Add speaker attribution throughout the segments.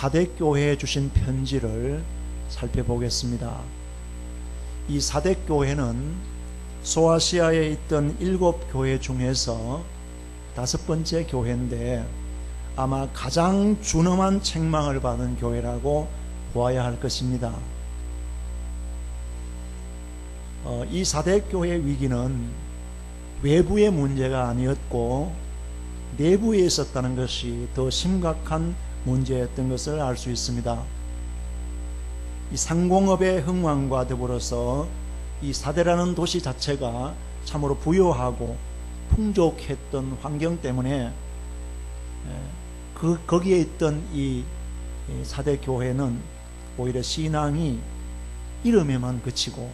Speaker 1: 사대교회에 주신 편지를 살펴보겠습니다. 이 사대교회는 소아시아에 있던 7교회 중에서 5번째 교회인데 아마 가장 준엄한 책망을 받은 교회라고 보아야 할 것입니다. 이 사대교회의 위기는 외부의 문제가 아니었고 내부에 있었다는 것이 더 심각한 문제였던 것을 알 수 있습니다. 이 상공업의 흥황과 더불어서 이 사대라는 도시 자체가 참으로 부유하고 풍족했던 환경 때문에 거기에 있던 이 사대교회는 오히려 신앙이 이름에만 그치고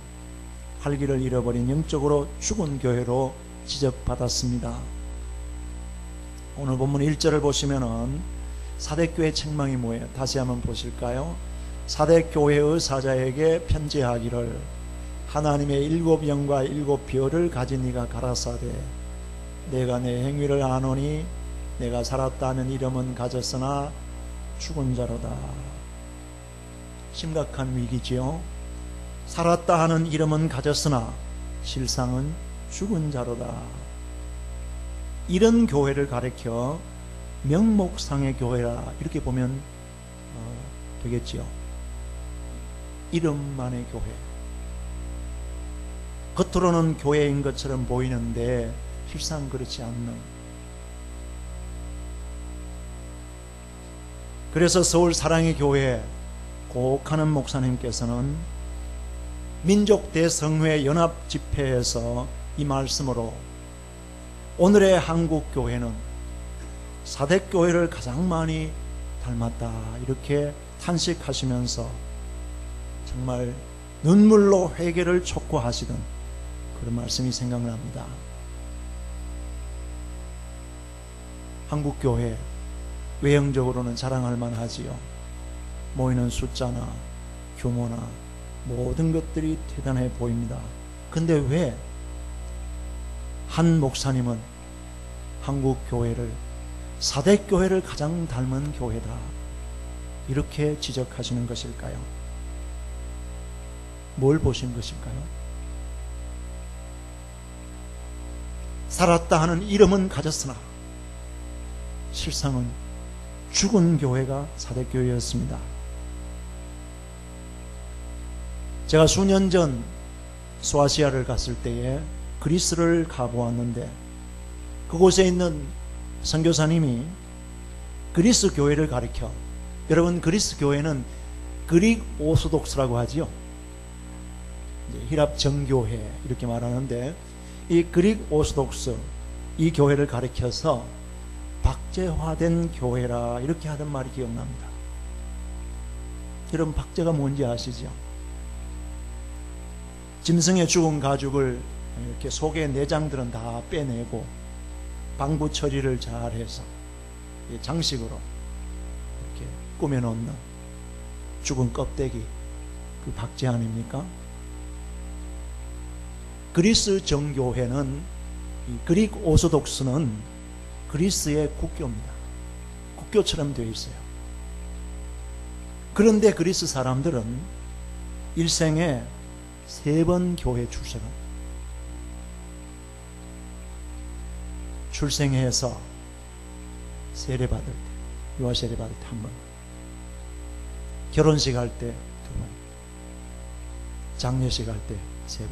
Speaker 1: 활기를 잃어버린 영적으로 죽은 교회로 지적받았습니다. 오늘 본문 1절을 보시면은 사대교회 책망이 뭐예요? 다시 한번 보실까요? 사대교회의 사자에게 편지하기를 하나님의 7영과 7별을 가진 이가 가라사대 내가 내 행위를 아노니 내가 살았다 하는 이름은 가졌으나 죽은 자로다. 심각한 위기지요. 살았다 하는 이름은 가졌으나 실상은 죽은 자로다. 이런 교회를 가리켜 명목상의 교회라 이렇게 보면 되겠지요. 이름만의 교회. 겉으로는 교회인 것처럼 보이는데 실상 그렇지 않는. 그래서 서울 사랑의 교회 고혹하는 목사님께서는 민족 대성회 연합 집회에서 이 말씀으로 오늘의 한국 교회는 사대교회를 가장 많이 닮았다 이렇게 탄식하시면서 정말 눈물로 회개를 촉구하시던 그런 말씀이 생각납니다. 한국교회 외형적으로는 자랑할 만하지요. 모이는 숫자나 규모나 모든 것들이 대단해 보입니다. 근데 왜 한 목사님은 한국교회를 사대교회를 가장 닮은 교회다 이렇게 지적하시는 것일까요? 뭘 보신 것일까요? 살았다 하는 이름은 가졌으나 실상은 죽은 교회가 사대교회였습니다. 제가 수년 전 소아시아를 갔을 때에 그리스를 가보았는데 그곳에 있는 선교사님이 그리스 교회를 가리켜, 여러분 그리스 교회는 그릭 오소독스라고 하지요. 히랍 정교회 이렇게 말하는데 이 그릭 오소독스 이 교회를 가리켜서 박제화된 교회라 이렇게 하던 말이 기억납니다. 여러분 박제가 뭔지 아시죠? 짐승의 죽은 가죽을 이렇게 속의 내장들은 다 빼내고 방부 처리를 잘해서 장식으로 이렇게 꾸며놓는 죽은 껍데기, 그 박제 아닙니까? 그리스 정교회는 이 그릭 오소독스는 그리스의 국교입니다. 국교처럼 되어 있어요. 그런데 그리스 사람들은 일생에 3번 교회 출석합니다. 출생해서 세례 받을 때, 유아 세례 받을 때 1번, 결혼식 할 때 2번, 장례식 할 때 3번.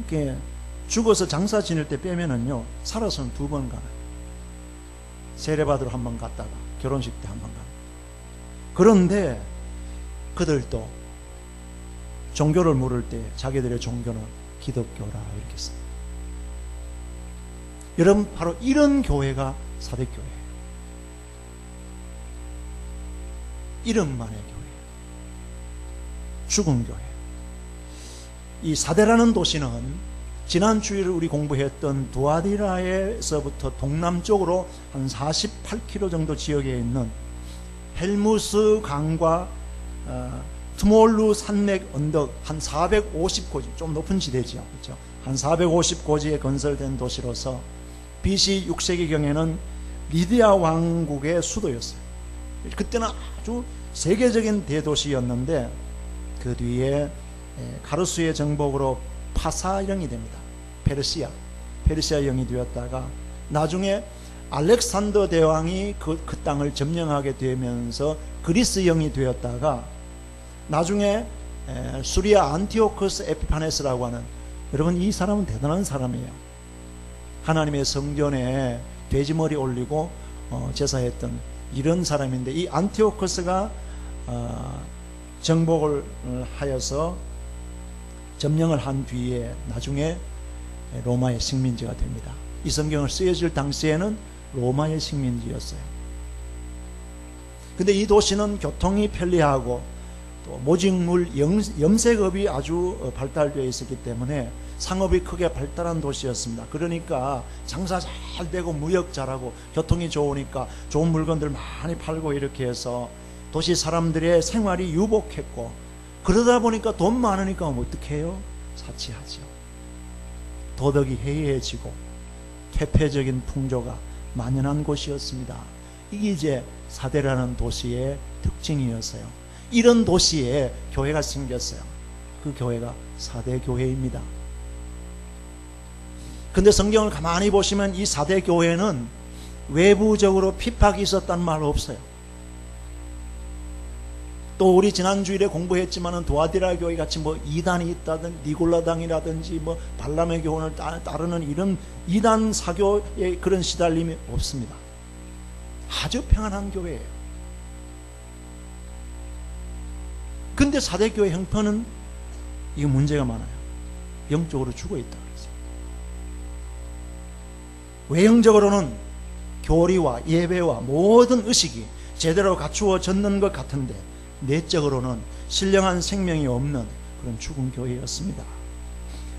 Speaker 1: 그러니까 죽어서 장사 지낼 때 빼면은요, 살아서는 2번 가요. 세례 받으러 1번 갔다가 결혼식 때 1번 가요. 그런데 그들도 종교를 물을 때 자기들의 종교는 기독교라 이렇게 씁니다. 여러분 바로 이런 교회가 사대교회예요. 이름만의 교회, 죽은 교회. 이 사대라는 도시는 지난 주일 우리 공부했던 두아디라에서부터 동남쪽으로 한 48km 정도 지역에 있는 헬무스 강과 트몰루 산맥 언덕 한 450고지, 좀 높은 지대지요. 그렇죠? 한 450고지에 건설된 도시로서 BC 6세기경에는 리디아 왕국의 수도였어요. 그때는 아주 세계적인 대도시였는데 그 뒤에 가르수의 정복으로 파사령이 됩니다. 페르시아 영이 되었다가 나중에 알렉산더 대왕이 그 땅을 점령하게 되면서 그리스 영이 되었다가 나중에 수리아 안티오코스 에피파네스라고 하는, 여러분 이 사람은 대단한 사람이에요. 하나님의 성전에 돼지머리 올리고 제사했던 이런 사람인데, 이 안티오코스가 정복을 하여서 점령을 한 뒤에 나중에 로마의 식민지가 됩니다. 이 성경을 쓰여질 당시에는 로마의 식민지였어요. 근데 이 도시는 교통이 편리하고 또 모직물 염색업이 아주 발달되어 있었기 때문에 상업이 크게 발달한 도시였습니다. 그러니까 장사 잘 되고 무역 잘하고 교통이 좋으니까 좋은 물건들 많이 팔고 이렇게 해서 도시 사람들의 생활이 유복했고, 그러다 보니까 돈 많으니까 어떻게 해요? 사치하죠. 도덕이 해이해지고 퇴폐적인 풍조가 만연한 곳이었습니다. 이게 이제 사대라는 도시의 특징이었어요. 이런 도시에 교회가 생겼어요. 그 교회가 사대 교회입니다. 근데 성경을 가만히 보시면 이 사대 교회는 외부적으로 핍박이 있었다는 말 없어요. 또 우리 지난 주일에 공부했지만은 도아디라 교회 같이 뭐 이단이 있다든 니골라당이라든지 뭐 발람의 교훈을 따르는 이런 이단 사교의 그런 시달림이 없습니다. 아주 평안한 교회예요. 근데 사대교회 형편은 이거 문제가 많아요. 영적으로 죽어 있다 그랬어요. 외형적으로는 교리와 예배와 모든 의식이 제대로 갖추어졌는 것 같은데 내적으로는 신령한 생명이 없는 그런 죽은 교회였습니다.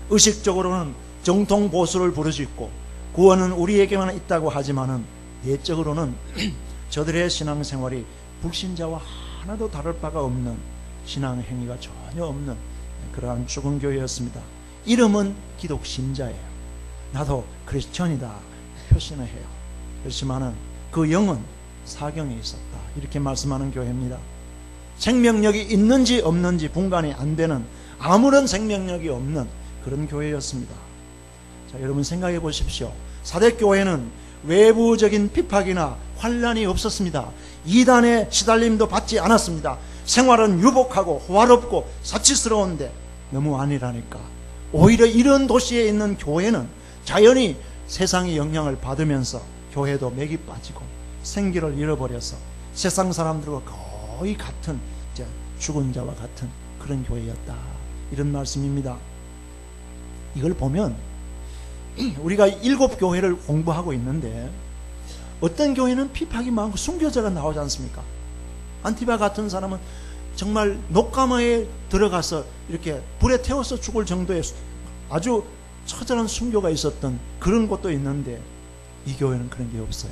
Speaker 1: 의식적으로는 정통 보수를 부르짖고 구원은 우리에게만 있다고 하지만은 내적으로는 저들의 신앙생활이 불신자와 하나도 다를 바가 없는 신앙 행위가 전혀 없는 그러한 죽은 교회였습니다. 이름은 기독 신자예요. 나도 크리스천이다 표시는 해요. 그렇지만은 그 영은 사경에 있었다 이렇게 말씀하는 교회입니다. 생명력이 있는지 없는지 분간이 안 되는, 아무런 생명력이 없는 그런 교회였습니다. 자, 여러분 생각해 보십시오. 사대교회는 외부적인 핍박이나 환란이 없었습니다. 이단의 시달림도 받지 않았습니다. 생활은 유복하고 호화롭고 사치스러운데 너무 아니라니까. 오히려 이런 도시에 있는 교회는 자연히 세상의 영향을 받으면서 교회도 맥이 빠지고 생기를 잃어버려서 세상 사람들과 거의 같은 죽은 자와 같은 그런 교회였다 이런 말씀입니다. 이걸 보면 우리가 7교회를 공부하고 있는데 어떤 교회는 핍박이 많고 순교자가 나오지 않습니까? 안티바 같은 사람은 정말 녹가마에 들어가서 이렇게 불에 태워서 죽을 정도의 아주 처절한 순교가 있었던 그런 곳도 있는데 이 교회는 그런 게 없어요.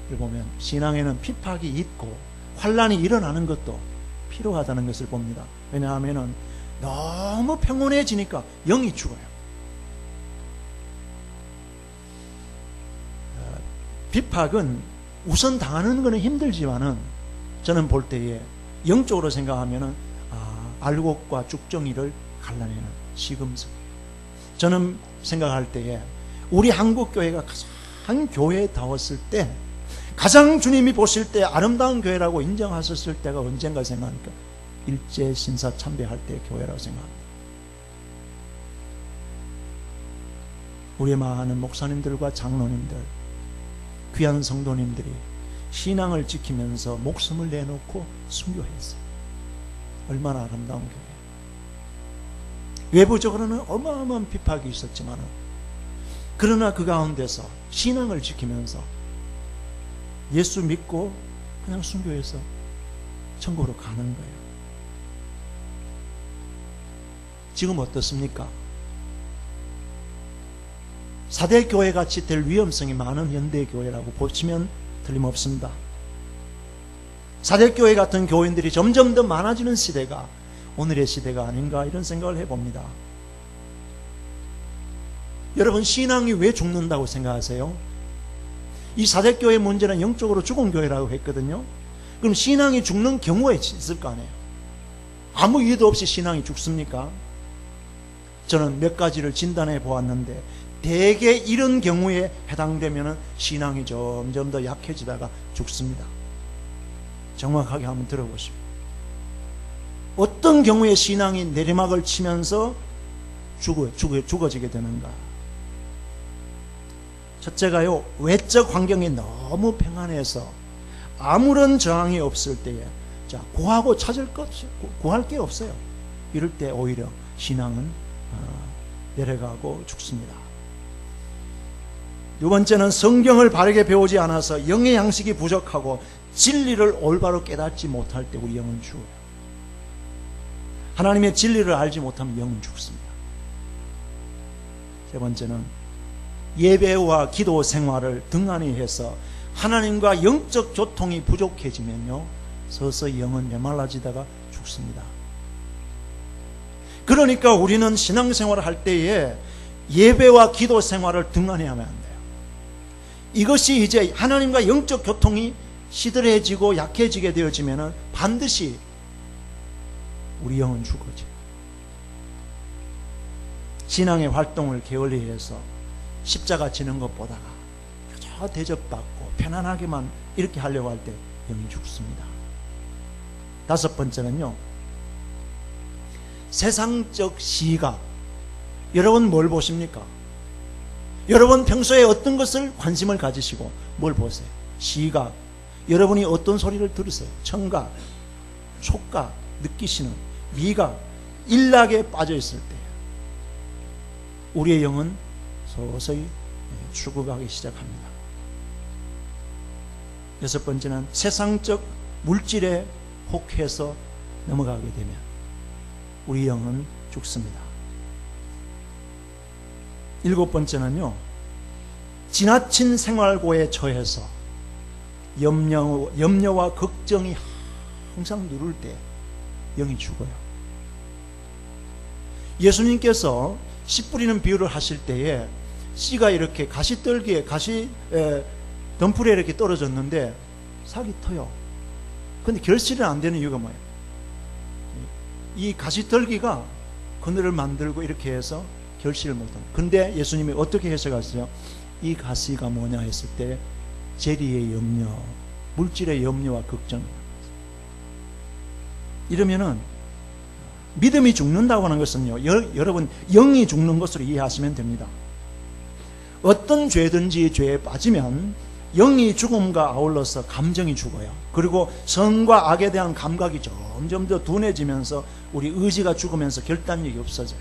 Speaker 1: 이걸 보면 신앙에는 핍박이 있고 환란이 일어나는 것도 필요하다는 것을 봅니다. 왜냐하면 너무 평온해지니까 영이 죽어요. 핍박은 우선 당하는 것은 힘들지만은 저는 볼 때에 영적으로 생각하면은 알곡과 쭉정이를 갈라내는 시금석이에요. 저는 생각할 때에 우리 한국 교회가 가장 교회다웠을 때, 가장 주님이 보실 때 아름다운 교회라고 인정하셨을 때가 언젠가 생각하니까 일제 신사 참배할 때의 교회라고 생각합니다. 우리 많은 목사님들과 장로님들, 귀한 성도님들이 신앙을 지키면서 목숨을 내놓고 순교했어요. 얼마나 아름다운 교회. 외부적으로는 어마어마한 핍박이 있었지만 그러나 그 가운데서 신앙을 지키면서 예수 믿고 그냥 순교해서 천국으로 가는 거예요. 지금 어떻습니까? 사대교회 같이 될 위험성이 많은 현대교회라고 보시면 틀림없습니다. 사대교회 같은 교인들이 점점 더 많아지는 시대가 오늘의 시대가 아닌가 이런 생각을 해봅니다. 여러분 신앙이 왜 죽는다고 생각하세요? 이 사대교회 문제는 영적으로 죽은 교회라고 했거든요. 그럼 신앙이 죽는 경우가 있을 거 아니에요. 아무 이유도 없이 신앙이 죽습니까? 저는 몇 가지를 진단해 보았는데 대개 이런 경우에 해당되면 신앙이 점점 더 약해지다가 죽습니다. 정확하게 한번 들어보십시오. 어떤 경우에 신앙이 내리막을 치면서 죽어지게 되는가? 첫째가요, 외적 환경이 너무 평안해서 아무런 저항이 없을 때에 구하고 찾을 것 없어요. 구할 게 없어요. 이럴 때 오히려 신앙은 내려가고 죽습니다. 두 번째는 성경을 바르게 배우지 않아서 영의 양식이 부족하고 진리를 올바로 깨닫지 못할 때 우리 영은 죽어요. 하나님의 진리를 알지 못하면 영은 죽습니다. 세 번째는 예배와 기도 생활을 등한히 해서 하나님과 영적 교통이 부족해지면요, 서서히 영은 메말라지다가 죽습니다. 그러니까 우리는 신앙생활을 할 때에 예배와 기도 생활을 등한히 하면 안 돼요. 이것이 이제 하나님과 영적 교통이 시들해지고 약해지게 되어지면 반드시 우리 영은 죽어져. 신앙의 활동을 게을리해서 십자가 지는 것보다가 그저 대접받고 편안하게만 이렇게 하려고 할 때 영이 죽습니다. 다섯 번째는요, 세상적 시각. 여러분 뭘 보십니까? 여러분 평소에 어떤 것을 관심을 가지시고 뭘 보세요? 시각. 여러분이 어떤 소리를 들으세요? 청각, 촉각, 느끼시는 미각, 일락에 빠져 있을 때 우리의 영은 서서히 죽어가기 시작합니다. 여섯 번째는 세상적 물질에 혹해서 넘어가게 되면 우리 영은 죽습니다. 일곱 번째는요, 지나친 생활고에 처해서 염려와 걱정이 항상 누를 때 영이 죽어요. 예수님께서 씨 뿌리는 비유를 하실 때에 씨가 이렇게 가시떨기에 덤불에 이렇게 떨어졌는데 싹이 터요. 근데 결실은 안 되는 이유가 뭐예요? 이 가시떨기가 그늘을 만들고 이렇게 해서 결실을 못합니다. 근데 예수님이 어떻게 해석하세요? 이 가시가 뭐냐 했을 때 재리의 염려, 물질의 염려와 걱정이에요. 이러면은 믿음이 죽는다고 하는 것은요, 여러분 영이 죽는 것으로 이해하시면 됩니다. 어떤 죄든지 죄에 빠지면 영이 죽음과 아울러서 감정이 죽어요. 그리고 선과 악에 대한 감각이 점점 더 둔해지면서 우리 의지가 죽으면서 결단력이 없어져요.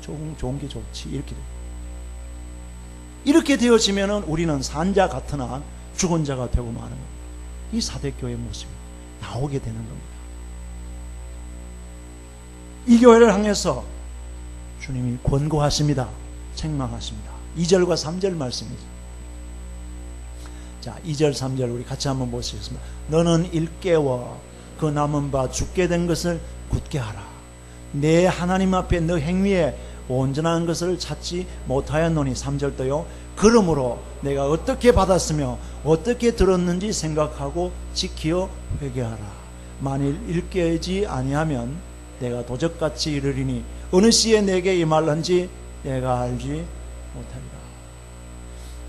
Speaker 1: 좋은 게 좋지, 이렇게 돼요. 이렇게 되어지면 우리는 산 자 같으나 죽은 자가 되고 마는 겁니다. 이 사대교회의 모습이 나오게 되는 겁니다. 이 교회를 향해서 주님이 권고하십니다. 책망하십니다. 2절과 3절 말씀이죠. 자, 2절 3절 우리 같이 한번 보시겠습니다. 너는 일깨워 그 남은 바 죽게 된 것을 굳게 하라. 내 하나님 앞에 너 행위에 온전한 것을 찾지 못하였노니. 3절도요. 그러므로 내가 어떻게 받았으며 어떻게 들었는지 생각하고 지키어 회개하라. 만일 일깨지 아니하면 내가 도적같이 이르리니 어느 시에 내게 임할런지 내가 알지 못하리라.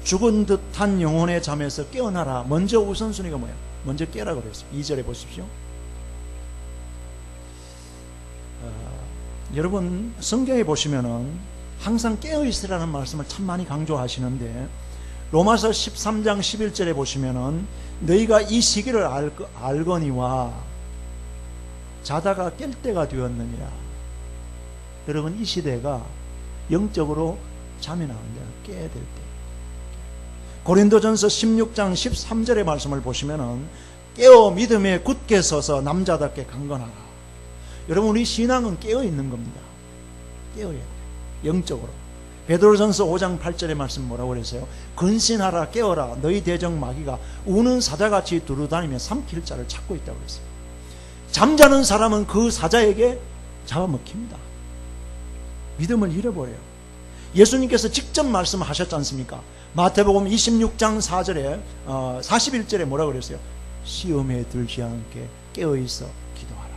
Speaker 1: 죽은 듯한 영혼의 잠에서 깨어나라. 먼저 우선순위가 뭐예요? 먼저 깨라고 그랬어요. 2절에 보십시오. 여러분 성경에 보시면은 항상 깨어있으라는 말씀을 참 많이 강조하시는데, 로마서 13장 11절에 보시면은 너희가 이 시기를 알거니와 자다가 깰 때가 되었느니라. 여러분 이 시대가 영적으로 잠이 나는데 깨야 될 때. 고린도전서 16장 13절의 말씀을 보시면은 깨어 믿음에 굳게 서서 남자답게 강건하라. 여러분 우리 신앙은 깨어 있는 겁니다. 깨어야 돼요. 영적으로. 베드로전서 5장 8절의 말씀 뭐라고 그랬어요? 근신하라, 깨어라. 너희 대적 마귀가 우는 사자같이 두루다니며 삼킬 자를 찾고 있다고 그랬어요. 잠자는 사람은 그 사자에게 잡아먹힙니다. 믿음을 잃어버려요. 예수님께서 직접 말씀하셨지 않습니까? 마태복음 26장 4절에 41절에 뭐라 그랬어요? 시험에 들지 않게 깨어있어 기도하라.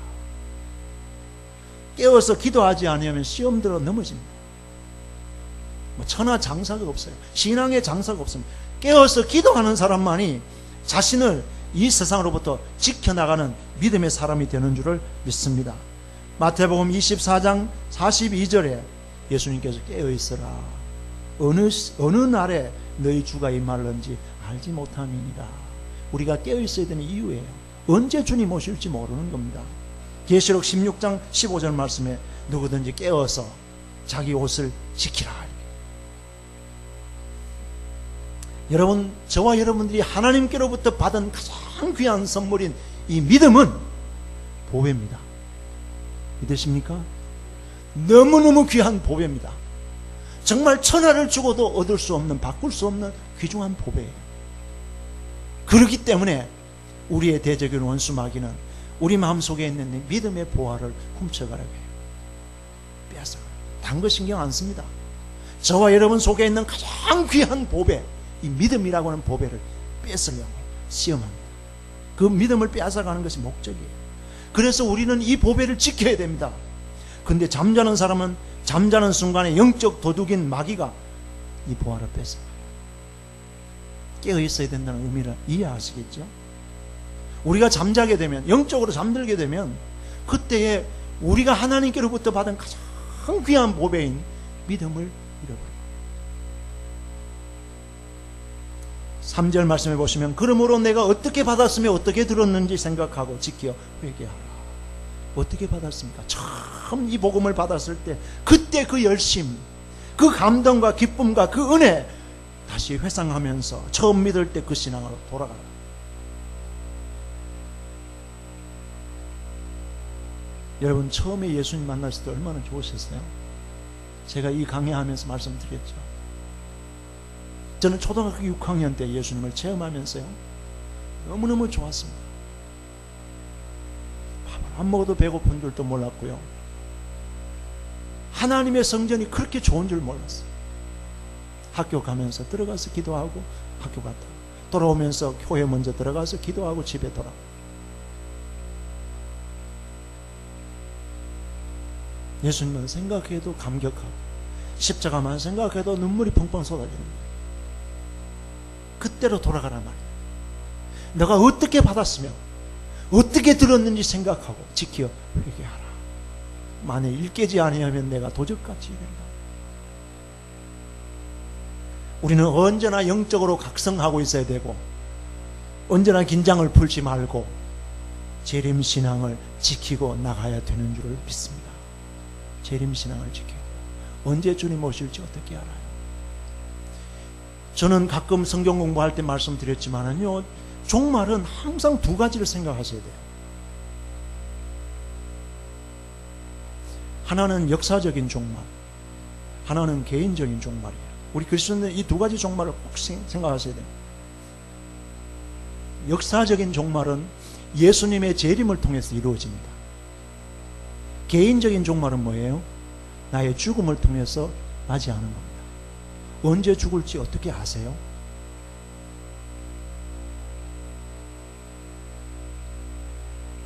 Speaker 1: 깨어서 기도하지 않으면 시험 들어 넘어집니다. 뭐 천하 장사가 없어요. 신앙의 장사가 없습니다. 깨어서 기도하는 사람만이 자신을 이 세상으로부터 지켜나가는 믿음의 사람이 되는 줄을 믿습니다. 마태복음 24장 42절에 예수님께서 깨어있어라. 어느 날에 너희 주가 임할는지 알지 못함이니라. 우리가 깨어있어야 되는 이유예요. 언제 주님 오실지 모르는 겁니다. 계시록 16장 15절 말씀에 누구든지 깨어서 자기 옷을 지키라. 여러분, 저와 여러분들이 하나님께로부터 받은 가장 귀한 선물인 이 믿음은 보배입니다. 믿으십니까? 너무너무 귀한 보배입니다. 정말 천하를 주고도 얻을 수 없는, 바꿀 수 없는 귀중한 보배예요. 그렇기 때문에 우리의 대적인 원수 마귀는 우리 마음속에 있는 믿음의 보화를 훔쳐가려고 해요. 빼앗아가요. 단 거 신경 안 씁니다. 저와 여러분 속에 있는 가장 귀한 보배, 이 믿음이라고 하는 보배를 뺏으려고 시험합니다. 그 믿음을 빼앗아가는 것이 목적이에요. 그래서 우리는 이 보배를 지켜야 됩니다. 근데 잠자는 사람은 잠자는 순간에 영적 도둑인 마귀가 이 보화를 뺏어가요. 깨어 있어야 된다는 의미를 이해하시겠죠? 우리가 잠자게 되면, 영적으로 잠들게 되면 그때에 우리가 하나님께로부터 받은 가장 귀한 보배인 믿음을 잃어버려요. 3절 말씀해 보시면, 그러므로 내가 어떻게 받았으며 어떻게 들었는지 생각하고 지켜 회개하라. 어떻게 받았습니까? 처음 이 복음을 받았을 때 그때 그 열심, 그 감동과 기쁨과 그 은혜 다시 회상하면서 처음 믿을 때 그 신앙으로 돌아가라. 여러분, 처음에 예수님 만났을 때 얼마나 좋으셨어요? 제가 이 강의하면서 말씀드렸죠. 저는 초등학교 6학년 때 예수님을 체험하면서요, 너무너무 좋았습니다. 밥을 안 먹어도 배고픈 줄도 몰랐고요, 하나님의 성전이 그렇게 좋은 줄 몰랐어요. 학교 가면서 들어가서 기도하고 학교 갔다 돌아오면서 교회 먼저 들어가서 기도하고 집에 돌아오고, 예수님만 생각해도 감격하고 십자가만 생각해도 눈물이 펑펑 쏟아지는 거예요. 그때로 돌아가란 말이에요. 내가 어떻게 받았으며 어떻게 들었는지 생각하고 지켜 회개하라. 만에 일깨지 아니하면 내가 도적같이 된다. 우리는 언제나 영적으로 각성하고 있어야 되고, 언제나 긴장을 풀지 말고 재림신앙을 지키고 나가야 되는 줄을 믿습니다. 재림신앙을 지키고 언제 주님 오실지 어떻게 알아요? 저는 가끔 성경 공부할 때 말씀드렸지만은요, 종말은 항상 두 가지를 생각하셔야 돼요. 하나는 역사적인 종말, 하나는 개인적인 종말이에요. 우리 그리스도인들은 이 두 가지 종말을 꼭 생각하셔야 돼요. 역사적인 종말은 예수님의 재림을 통해서 이루어집니다. 개인적인 종말은 뭐예요? 나의 죽음을 통해서 맞이하는 겁니다. 언제 죽을지 어떻게 아세요?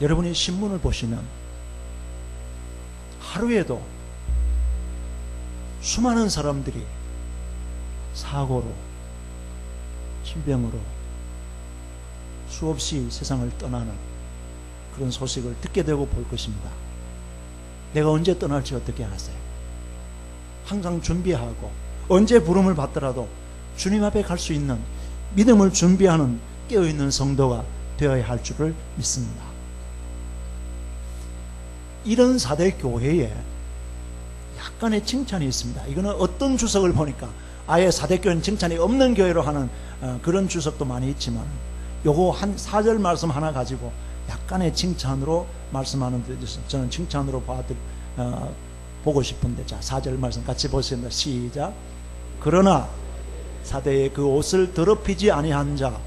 Speaker 1: 여러분이 신문을 보시면 하루에도 수많은 사람들이 사고로, 질병으로 수없이 세상을 떠나는 그런 소식을 듣게 되고 볼 것입니다. 내가 언제 떠날지 어떻게 아세요? 항상 준비하고 언제 부름을 받더라도 주님 앞에 갈 수 있는 믿음을 준비하는 깨어있는 성도가 되어야 할 줄을 믿습니다. 이런 사대 교회에 약간의 칭찬이 있습니다. 이거는 어떤 주석을 보니까 아예 사대교회는 칭찬이 없는 교회로 하는 그런 주석도 많이 있지만, 요거 한 4절 말씀 하나 가지고 약간의 칭찬으로 말씀하는 데 있어서 저는 칭찬으로 보고 싶은데, 자 4절 말씀 같이 보겠습니다. 시작. 그러나 사대에 그 옷을 더럽히지 아니한 자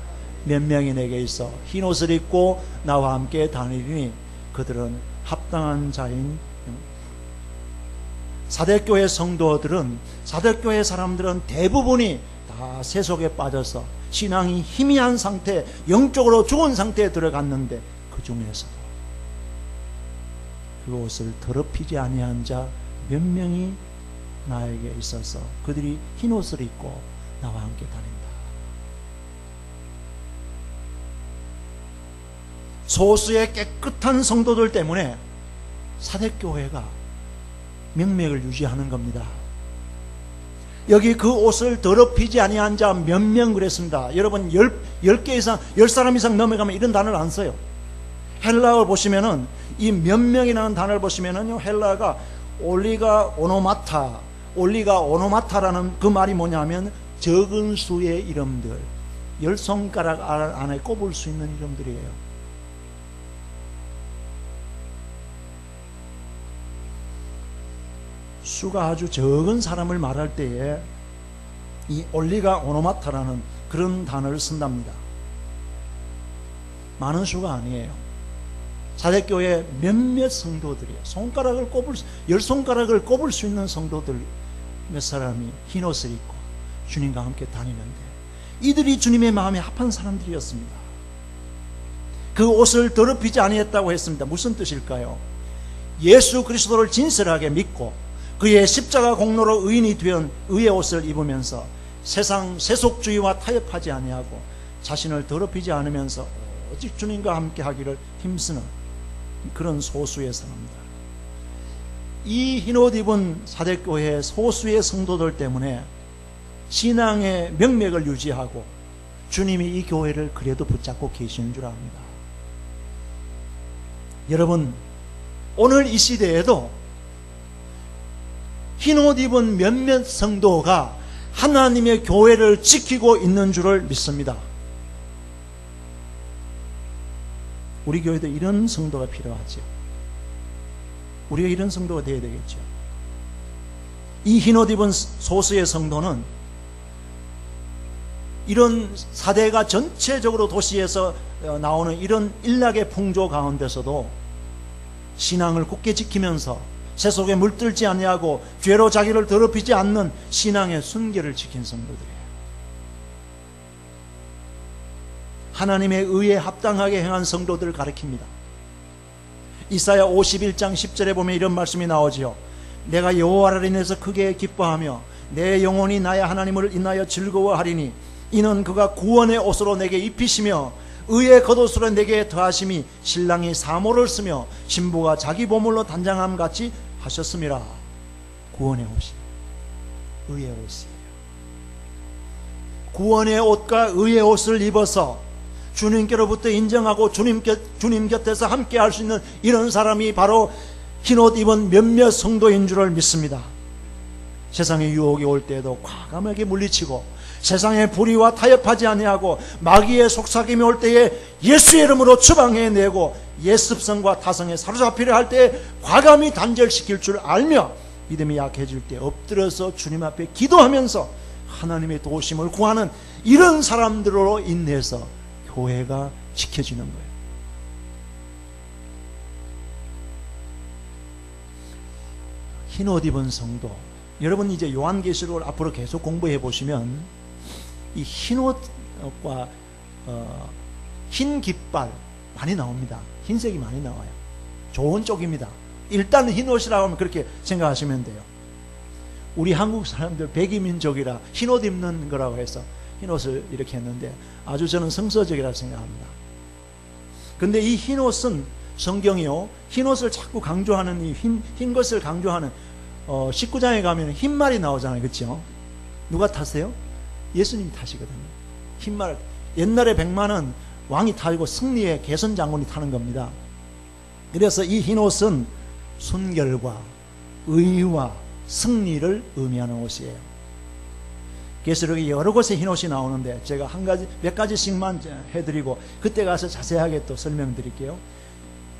Speaker 1: 몇 명이 내게 있어 흰 옷을 입고 나와 함께 다니리니 그들은 합당한 자인. 사대교회 성도들은, 사대교회 사람들은 대부분이 다 세속에 빠져서 신앙이 희미한 상태, 영적으로 죽은 상태에 들어갔는데 그 중에서도 그 옷을 더럽히지 아니한 자 몇 명이 나에게 있어서 그들이 흰 옷을 입고 나와 함께 다닌다. 소수의 깨끗한 성도들 때문에 사대교회가 명맥을 유지하는 겁니다. 여기 그 옷을 더럽히지 아니한 자 몇 명 그랬습니다. 여러분 10개 이상 10사람 이상 넘어가면 이런 단어를 안 써요. 헬라어를 보시면은 이 몇 명이라는 단어를 보시면은요, 헬라가 올리가 오노마타라는 그 말이 뭐냐면 적은 수의 이름들, 10손가락 안에 꼽을 수 있는 이름들이에요. 수가 아주 적은 사람을 말할 때에 이 올리가 오노마타라는 그런 단어를 쓴답니다. 많은 수가 아니에요. 사대교회 몇몇 성도들이에요. 열 손가락을 꼽을 수 있는 성도들 몇 사람이 흰 옷을 입고 주님과 함께 다니는데, 이들이 주님의 마음에 합한 사람들이었습니다. 그 옷을 더럽히지 아니했다고 했습니다. 무슨 뜻일까요? 예수 그리스도를 진실하게 믿고 그의 십자가 공로로 의인이 된 의의 옷을 입으면서 세상 세속주의와 타협하지 아니하고 자신을 더럽히지 않으면서 오직 주님과 함께 하기를 힘쓰는 그런 소수의 사람들, 이 흰옷 입은 사대교회의 소수의 성도들 때문에 신앙의 명맥을 유지하고 주님이 이 교회를 그래도 붙잡고 계시는 줄 압니다. 여러분, 오늘 이 시대에도 흰옷 입은 몇몇 성도가 하나님의 교회를 지키고 있는 줄을 믿습니다. 우리 교회도 이런 성도가 필요하죠. 우리가 이런 성도가 되어야 되겠죠. 이 흰옷 입은 소수의 성도는 이런 사대가 전체적으로 도시에서 나오는 이런 일락의 풍조 가운데서도 신앙을 굳게 지키면서 세속에 물들지 아니하고 죄로 자기를 더럽히지 않는 신앙의 순결을 지킨 성도들이에요. 하나님의 의에 합당하게 행한 성도들을 가리킵니다. 이사야 51장 10절에 보면 이런 말씀이 나오지요. 내가 여호와를 인해서 크게 기뻐하며 내 영혼이 나의 하나님을 인하여 즐거워하리니 이는 그가 구원의 옷으로 내게 입히시며 의의 겉옷으로 내게 더하심이 신랑이 사모를 쓰며 신부가 자기 보물로 단장함 같이 하셨음이라. 구원의 옷이 의의 옷이에요. 구원의 옷과 의의 옷을 입어서 주님께로부터 인정하고 주님 곁에서 함께 할 수 있는 이런 사람이 바로 흰옷 입은 몇몇 성도인 줄을 믿습니다. 세상의 유혹이 올 때에도 과감하게 물리치고 세상의 불의와 타협하지 아니하고 마귀의 속삭임이 올 때에 예수의 이름으로 추방해내고 옛습성과 타성에 사로잡히려 할 때에 과감히 단절시킬 줄 알며 믿음이 약해질 때 엎드려서 주님 앞에 기도하면서 하나님의 도우심을 구하는 이런 사람들로 인해서 교회가 지켜지는 거예요. 흰옷 입은 성도, 여러분 이제 요한계시록을 앞으로 계속 공부해 보시면 이 흰옷과 흰 깃발 많이 나옵니다. 흰색이 많이 나와요. 좋은 쪽입니다. 일단 흰옷이라고 하면 그렇게 생각하시면 돼요. 우리 한국 사람들 백이민족이라 흰옷 입는 거라고 해서 흰옷을 이렇게 했는데 아주 저는 성서적이라고 생각합니다. 근데 이 흰옷은 성경이요, 흰옷을 자꾸 강조하는 이 흰 것을 강조하는 19장에 가면 흰말이 나오잖아요. 그렇죠? 누가 타세요? 예수님이 타시거든요. 흰말. 옛날에 백마는 왕이 타고 승리의 개선 장군이 타는 겁니다. 그래서 이 흰옷은 순결과 의와 승리를 의미하는 옷이에요. 계시록에 여러 곳에 흰옷이 나오는데 제가 몇 가지씩만 해드리고 그때 가서 자세하게 또 설명드릴게요.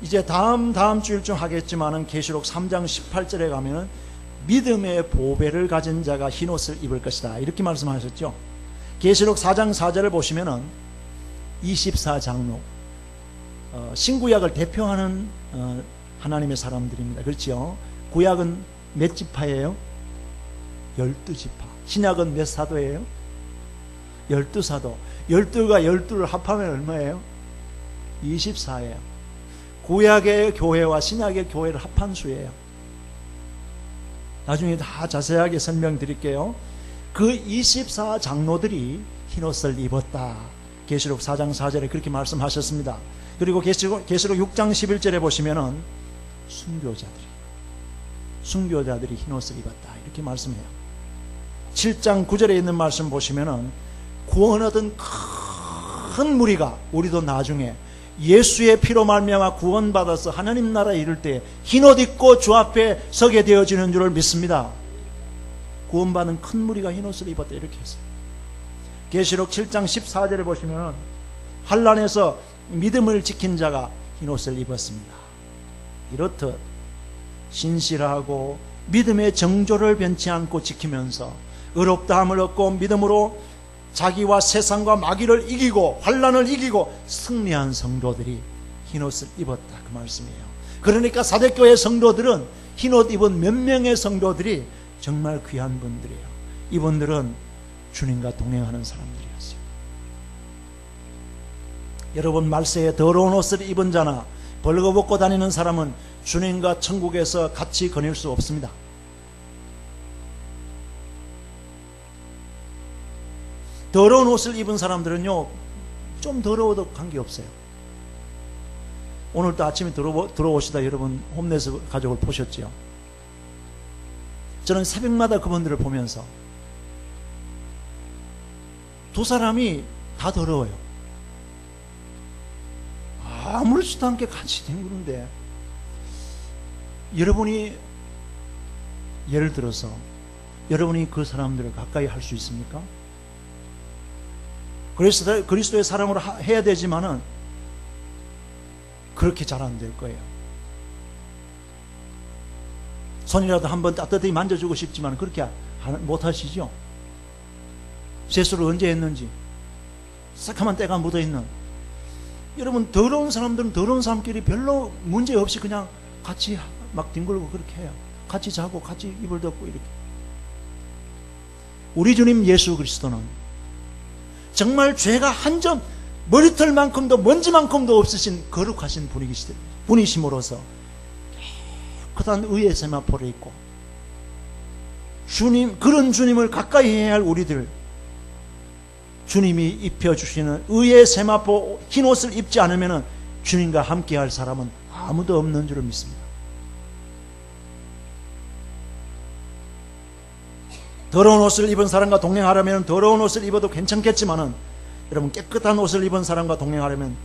Speaker 1: 이제 다음 주일쯤 하겠지만은 계시록 3장 18절에 가면은 믿음의 보배를 가진 자가 흰옷을 입을 것이다, 이렇게 말씀하셨죠. 계시록 4장 4절을 보시면은 24장로 신구약을 대표하는 하나님의 사람들입니다. 그렇죠? 구약은 몇 지파예요? 12지파. 신약은 몇 사도예요? 12사도. 12가 12를 합하면 얼마예요? 24예요. 구약의 교회와 신약의 교회를 합한 수예요. 나중에 다 자세하게 설명드릴게요. 그 24 장로들이 흰옷을 입었다. 계시록 4장 4절에 그렇게 말씀하셨습니다. 그리고 계시록 6장 11절에 보시면은 순교자들이 흰옷을 입었다. 이렇게 말씀해요. 7장 9절에 있는 말씀 보시면은 구원 얻은 큰 무리가 우리도 나중에 예수의 피로 말미암아 구원받아서 하나님 나라에 이를 때 흰옷 입고 주 앞에 서게 되어지는 줄을 믿습니다. 구원받은 큰 무리가 흰옷을 입었다. 이렇게 했어요. 계시록 7장 14절에 보시면 환난에서 믿음을 지킨 자가 흰옷을 입었습니다. 이렇듯 신실하고 믿음의 정조를 변치 않고 지키면서 의롭다함을 얻고 믿음으로 자기와 세상과 마귀를 이기고 환난을 이기고 승리한 성도들이 흰옷을 입었다. 그 말씀이에요. 그러니까 사대교회 성도들은 흰옷 입은 몇 명의 성도들이 정말 귀한 분들이에요. 이분들은 주님과 동행하는 사람들이었어요. 여러분, 말세에 더러운 옷을 입은 자나 벌거벗고 다니는 사람은 주님과 천국에서 같이 거닐 수 없습니다. 더러운 옷을 입은 사람들은요, 좀 더러워도 관계없어요. 오늘도 아침에 들어오시다 여러분 홈레스 가족을 보셨죠? 저는 새벽마다 그분들을 보면서 두 사람이 다 더러워요. 아무렇지도 않게 같이 댕기는데, 여러분이 예를 들어서 여러분이 그 사람들을 가까이 할 수 있습니까? 그리스도의 사랑으로 해야 되지만은 그렇게 잘 안 될 거예요. 손이라도 한번 따뜻히 만져주고 싶지만 그렇게 못 하시죠? 세수를 언제 했는지 새카만 때가 묻어있는, 여러분, 더러운 사람들은 더러운 사람끼리 별로 문제 없이 그냥 같이 막 뒹굴고 그렇게 해요. 같이 자고 같이 이불 덮고 이렇게. 우리 주님 예수 그리스도는 정말 죄가 한 점 머리털만큼도 먼지만큼도 없으신 거룩하신 분이심으로서 깨끗한 의의 세마포를 입고 그런 주님을 가까이 해야 할 우리들, 주님이 입혀주시는 의의 세마포 흰옷을 입지 않으면 주님과 함께 할 사람은 아무도 없는 줄을 믿습니다. 더러운 옷을 입은 사람과 동행하려면 더러운 옷을 입어도 괜찮겠지만은, 여러분, 깨끗한 옷을 입은 사람과 동행하려면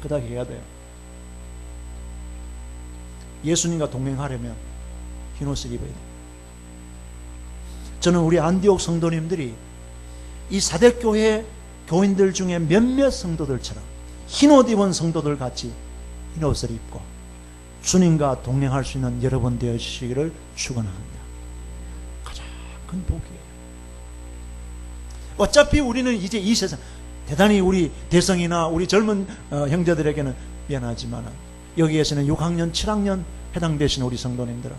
Speaker 1: 깨끗하게 해야 돼요. 예수님과 동행하려면 흰 옷을 입어야 돼요. 저는 우리 안디옥 성도님들이 이 사대교회 교인들 중에 몇몇 성도들처럼 흰옷 입은 성도들 같이 흰옷을 입고 주님과 동행할 수 있는 여러분 되어주시기를 축원합니다. 가장 큰 복이에요. 어차피 우리는 이제 이 세상, 대단히 우리 대성이나 우리 젊은 형제들에게는 미안하지만 여기에서는 6학년, 7학년 해당되시는 우리 성도님들은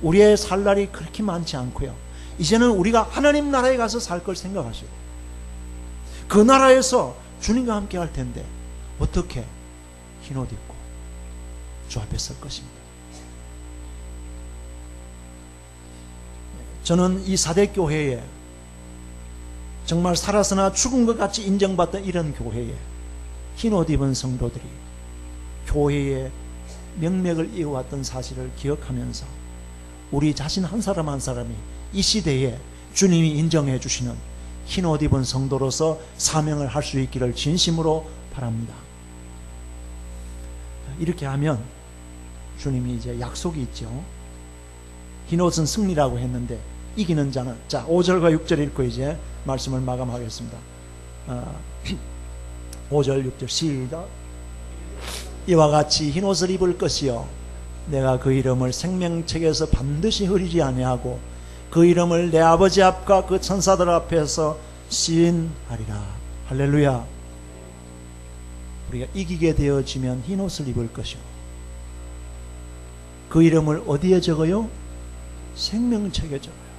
Speaker 1: 우리의 살 날이 그렇게 많지 않고요, 이제는 우리가 하나님 나라에 가서 살 걸 생각하시고 그 나라에서 주님과 함께 할 텐데 어떻게 흰옷 입고 주 앞에 설 것입니다. 저는 이 사대교회에 정말 살아서나 죽은 것 같이 인정받던 이런 교회에 흰옷 입은 성도들이 교회의 명맥을 이어왔던 사실을 기억하면서 우리 자신 한 사람 한 사람이 이 시대에 주님이 인정해 주시는 흰옷 입은 성도로서 사명을 할 수 있기를 진심으로 바랍니다. 이렇게 하면 주님이 이제 약속이 있죠. 흰옷은 승리라고 했는데 이기는 자는, 자, 5절과 6절 읽고 이제 말씀을 마감하겠습니다. 5절 6절 시작. 이와 같이 흰옷을 입을 것이요 내가 그 이름을 생명책에서 반드시 흐리지 아니하고 그 이름을 내 아버지 앞과 그 천사들 앞에서 시인하리라. 할렐루야. 우리가 이기게 되어지면 흰옷을 입을 것이요 그 이름을 어디에 적어요? 생명책에 적어요.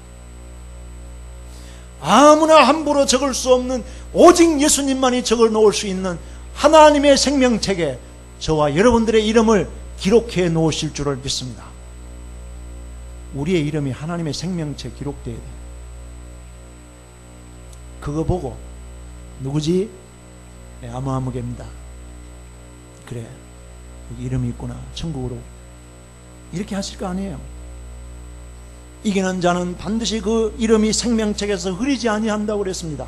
Speaker 1: 아무나 함부로 적을 수 없는 오직 예수님만이 적어 놓을 수 있는 하나님의 생명책에 저와 여러분들의 이름을 기록해 놓으실 줄을 믿습니다. 우리의 이름이 하나님의 생명책에 기록되어야 돼요. 그거 보고 누구지? 네, 아무개입니다. 그래, 여기 이름이 있구나, 천국으로, 이렇게 하실 거 아니에요. 이기는 자는 반드시 그 이름이 생명책에서 흐리지 아니한다고 그랬습니다.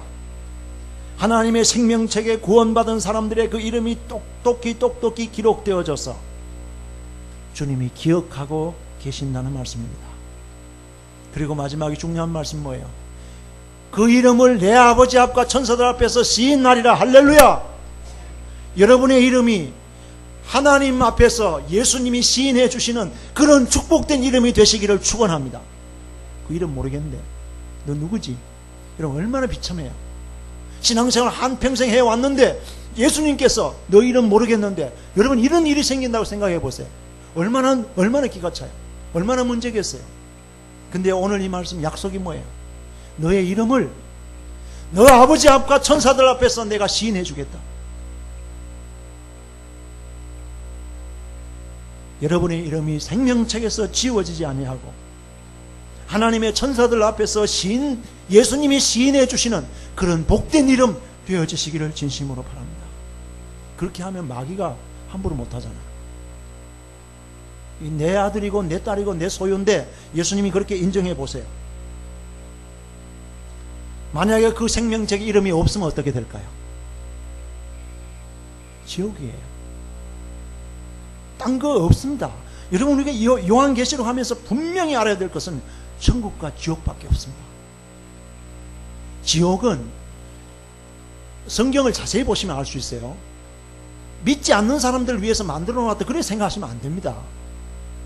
Speaker 1: 하나님의 생명책에 구원받은 사람들의 그 이름이 똑똑히 기록되어져서 주님이 기억하고 계신다는 말씀입니다. 그리고 마지막에 중요한 말씀 뭐예요? 그 이름을 내 아버지 앞과 천사들 앞에서 시인하리라. 할렐루야. 여러분의 이름이 하나님 앞에서 예수님이 시인해 주시는 그런 축복된 이름이 되시기를 축원합니다. 그 이름 모르겠는데 너 누구지? 여러분 얼마나 비참해요. 신앙생활 한평생 해왔는데 예수님께서 너 이름 모르겠는데, 여러분 이런 일이 생긴다고 생각해 보세요. 얼마나 기가 차요. 얼마나 문제겠어요. 근데 오늘 이 말씀 약속이 뭐예요? 너의 이름을 너 아버지 앞과 천사들 앞에서 내가 시인해 주겠다. 여러분의 이름이 생명책에서 지워지지 아니하고 하나님의 천사들 앞에서 예수님이 시인해 주시는 그런 복된 이름 되어지시기를 진심으로 바랍니다. 그렇게 하면 마귀가 함부로 못하잖아. 내 아들이고 내 딸이고 내 소유인데 예수님이 그렇게 인정해 보세요. 만약에 그 생명책에 이름이 없으면 어떻게 될까요? 지옥이에요. 딴 거 없습니다. 여러분, 우리가 요한계시록 하면서 분명히 알아야 될 것은 천국과 지옥밖에 없습니다. 지옥은 성경을 자세히 보시면 알 수 있어요. 믿지 않는 사람들을 위해서 만들어 놓았다, 그렇게 생각하시면 안 됩니다.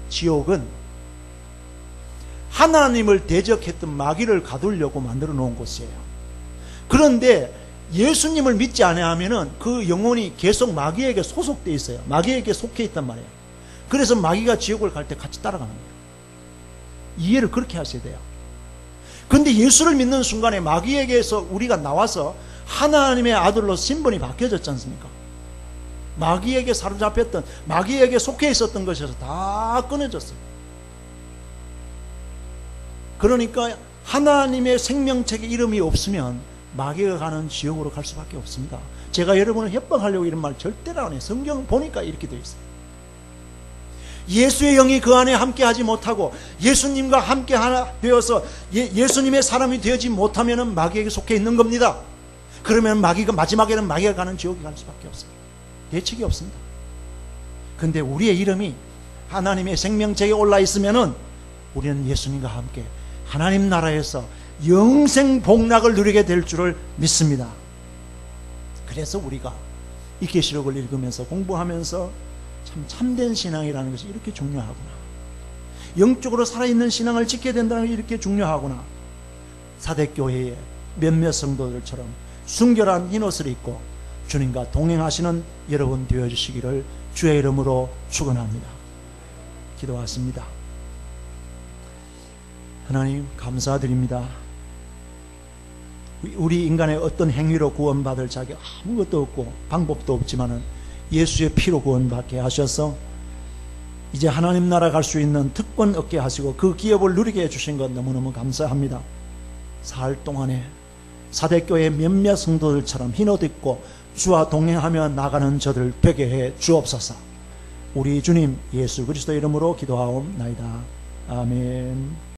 Speaker 1: 지옥은 하나님을 대적했던 마귀를 가두려고 만들어 놓은 곳이에요. 그런데 예수님을 믿지 않으면은 그 영혼이 계속 마귀에게 소속되어 있어요. 마귀에게 속해 있단 말이에요. 그래서 마귀가 지옥을 갈 때 같이 따라가는 거예요. 이해를 그렇게 하셔야 돼요. 근데 예수를 믿는 순간에 마귀에게서 우리가 나와서 하나님의 아들로 신분이 바뀌어졌지 않습니까? 마귀에게 사로잡혔던, 마귀에게 속해 있었던 것에서 다 끊어졌어요. 그러니까 하나님의 생명책에 이름이 없으면 마귀가 가는 지옥으로 갈 수밖에 없습니다. 제가 여러분을 협박하려고 이런 말 절대로 안 해요. 성경 보니까 이렇게 되어 있어요. 예수의 영이 그 안에 함께하지 못하고 예수님과 함께 하나 되어서 예수님의 사람이 되어지 못하면 마귀에게 속해 있는 겁니다. 그러면 마지막에는 마귀가 가는 지옥에 갈 수밖에 없어요. 대책이 없습니다. 근데 우리의 이름이 하나님의 생명책에 올라 있으면은 우리는 예수님과 함께 하나님 나라에서 영생 복락을 누리게 될 줄을 믿습니다. 그래서 우리가 이 계시록을 읽으면서 공부하면서 참 참된 신앙이라는 것이 이렇게 중요하구나, 영적으로 살아있는 신앙을 지켜야 된다는 게 이렇게 중요하구나, 사대교회의 몇몇 성도들처럼 순결한 흰옷을 입고 주님과 동행하시는 여러분 되어주시기를 주의 이름으로 축원합니다. 기도하십니다. 하나님 감사드립니다. 우리 인간의 어떤 행위로 구원받을 자격 아무것도 없고 방법도 없지만은 예수의 피로 구원받게 하셔서 이제 하나님 나라 갈 수 있는 특권 얻게 하시고 그 기업을 누리게 해주신 것 너무너무 감사합니다. 사흘 동안에 사대교회 몇몇 성도들처럼 흰옷 입고 주와 동행하며 나가는 저들 되게 해 주옵소서. 우리 주님 예수 그리스도 이름으로 기도하옵나이다. 아멘.